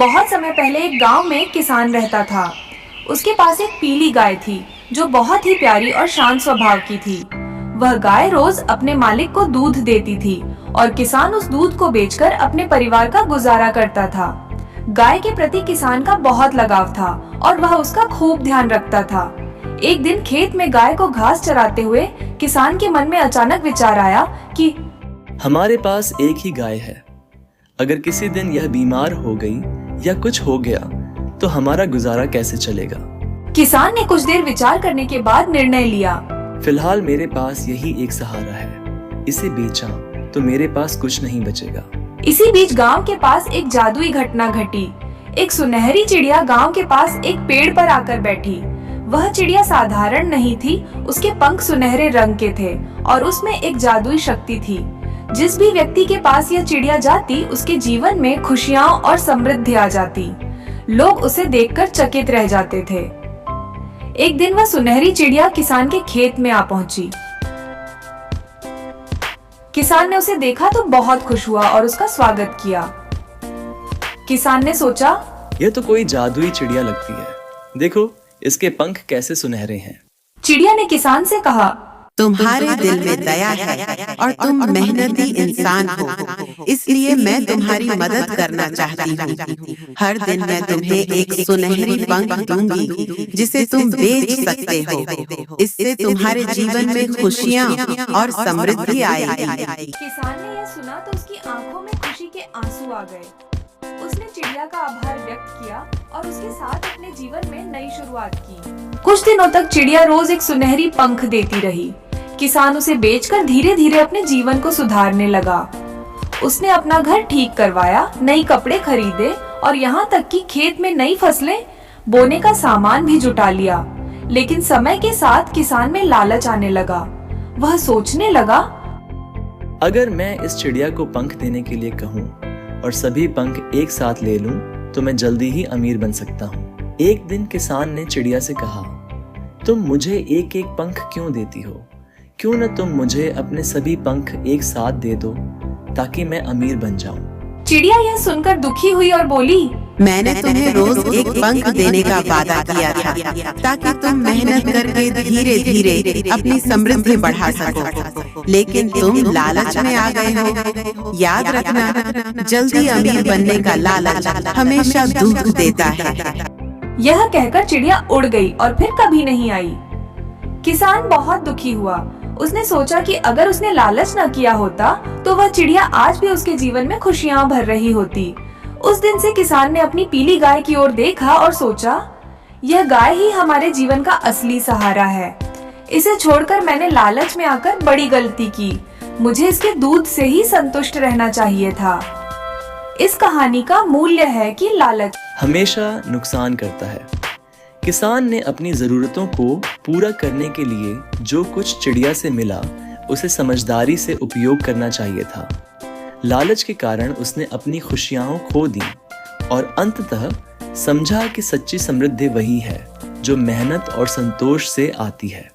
बहुत समय पहले एक गांव में एक किसान रहता था। उसके पास एक पीली गाय थी जो बहुत ही प्यारी और शांत स्वभाव की थी। वह गाय रोज अपने मालिक को दूध देती थी और किसान उस दूध को बेचकर अपने परिवार का गुजारा करता था। गाय के प्रति किसान का बहुत लगाव था और वह उसका खूब ध्यान रखता था। एक दिन खेत में गाय को घास चराते हुए किसान के मन में अचानक विचार आया कि हमारे पास एक ही गाय है। अगर किसी दिन यह बीमार हो गई या कुछ हो गया तो हमारा गुजारा कैसे चलेगा। किसान ने कुछ देर विचार करने के बाद निर्णय लिया। फिलहाल मेरे पास यही एक सहारा है, इसे बेचा तो मेरे पास कुछ नहीं बचेगा। इसी बीच गांव के पास एक जादुई घटना घटी। एक सुनहरी चिड़िया गांव के पास एक पेड़ पर आकर बैठी। वह चिड़िया साधारण नहीं थी, उसके पंख सुनहरे रंग के थे और उसमें एक जादुई शक्ति थी। जिस भी व्यक्ति के पास यह चिड़िया जाती उसके जीवन में खुशियां और समृद्धि आ जाती। लोग उसे देखकर चकित रह जाते थे। एक दिन वह सुनहरी चिड़िया किसान के खेत में आ पहुंची। किसान ने उसे देखा तो बहुत खुश हुआ और उसका स्वागत किया। किसान ने सोचा, यह तो कोई जादुई चिड़िया लगती है, देखो इसके पंख कैसे सुनहरे हैं। चिड़िया ने किसान से कहा, तुम्हारे दिल में दया है और तुम मेहनती इंसान हो, इसलिए मैं तुम्हारी मदद करना चाहती हूँ। हर दिन मैं तुम्हें एक सुनहरी पंख दूंगी जिसे तुम बेच सकते हो। इससे तुम्हारे जीवन में खुशियाँ और समृद्धि आएगी। किसान ने यह सुना तो उसकी आंखों में खुशी के आंसू आ गए। उसने चिड़िया का आभार व्यक्त किया और उसके साथ अपने जीवन में नई शुरुआत की। कुछ दिनों तक चिड़िया रोज एक सुनहरी पंख देती रही। किसान उसे बेचकर धीरे धीरे अपने जीवन को सुधारने लगा। उसने अपना घर ठीक करवाया, नए कपड़े खरीदे और यहाँ तक कि खेत में नई फसलें बोने का सामान भी जुटा लिया। लेकिन समय के साथ किसान में लालच आने लगा। वह सोचने लगा, अगर मैं इस चिड़िया को पंख देने के लिए कहूँ और सभी पंख एक साथ ले लूं तो मैं जल्दी ही अमीर बन सकता हूँ। एक दिन किसान ने चिड़िया से कहा, तुम मुझे एक एक पंख क्यों देती हो? क्यों न तुम मुझे अपने सभी पंख एक साथ दे दो ताकि मैं अमीर बन जाऊं। चिड़िया यह सुनकर दुखी हुई और बोली, मैंने तुम्हें रोज एक पंख देने का वादा किया था ताकि तुम मेहनत करके धीरे धीरे अपनी समृद्धि बढ़ा सको, लेकिन तुम लालच में आ गए हो। याद रखना, जल्दी अमीर बनने का लालच हमेशा दुख देता है। यह कहकर चिड़िया उड़ गई और फिर कभी नहीं आई। किसान बहुत दुखी हुआ। उसने सोचा कि अगर उसने लालच न किया होता तो वह चिड़िया आज भी उसके जीवन में खुशियां भर रही होती। उस दिन से किसान ने अपनी पीली गाय की ओर देखा और सोचा, यह गाय ही हमारे जीवन का असली सहारा है। इसे छोड़कर मैंने लालच में आकर बड़ी गलती की। मुझे इसके दूध से ही संतुष्ट रहना चाहिए था। इस कहानी का मूल्य है कि लालच हमेशा नुकसान करता है। किसान ने अपनी जरूरतों को पूरा करने के लिए जो कुछ चिड़िया से मिला उसे समझदारी से उपयोग करना चाहिए था। लालच के कारण उसने अपनी खुशियां खो दी और अंततः समझा कि सच्ची समृद्धि वही है जो मेहनत और संतोष से आती है।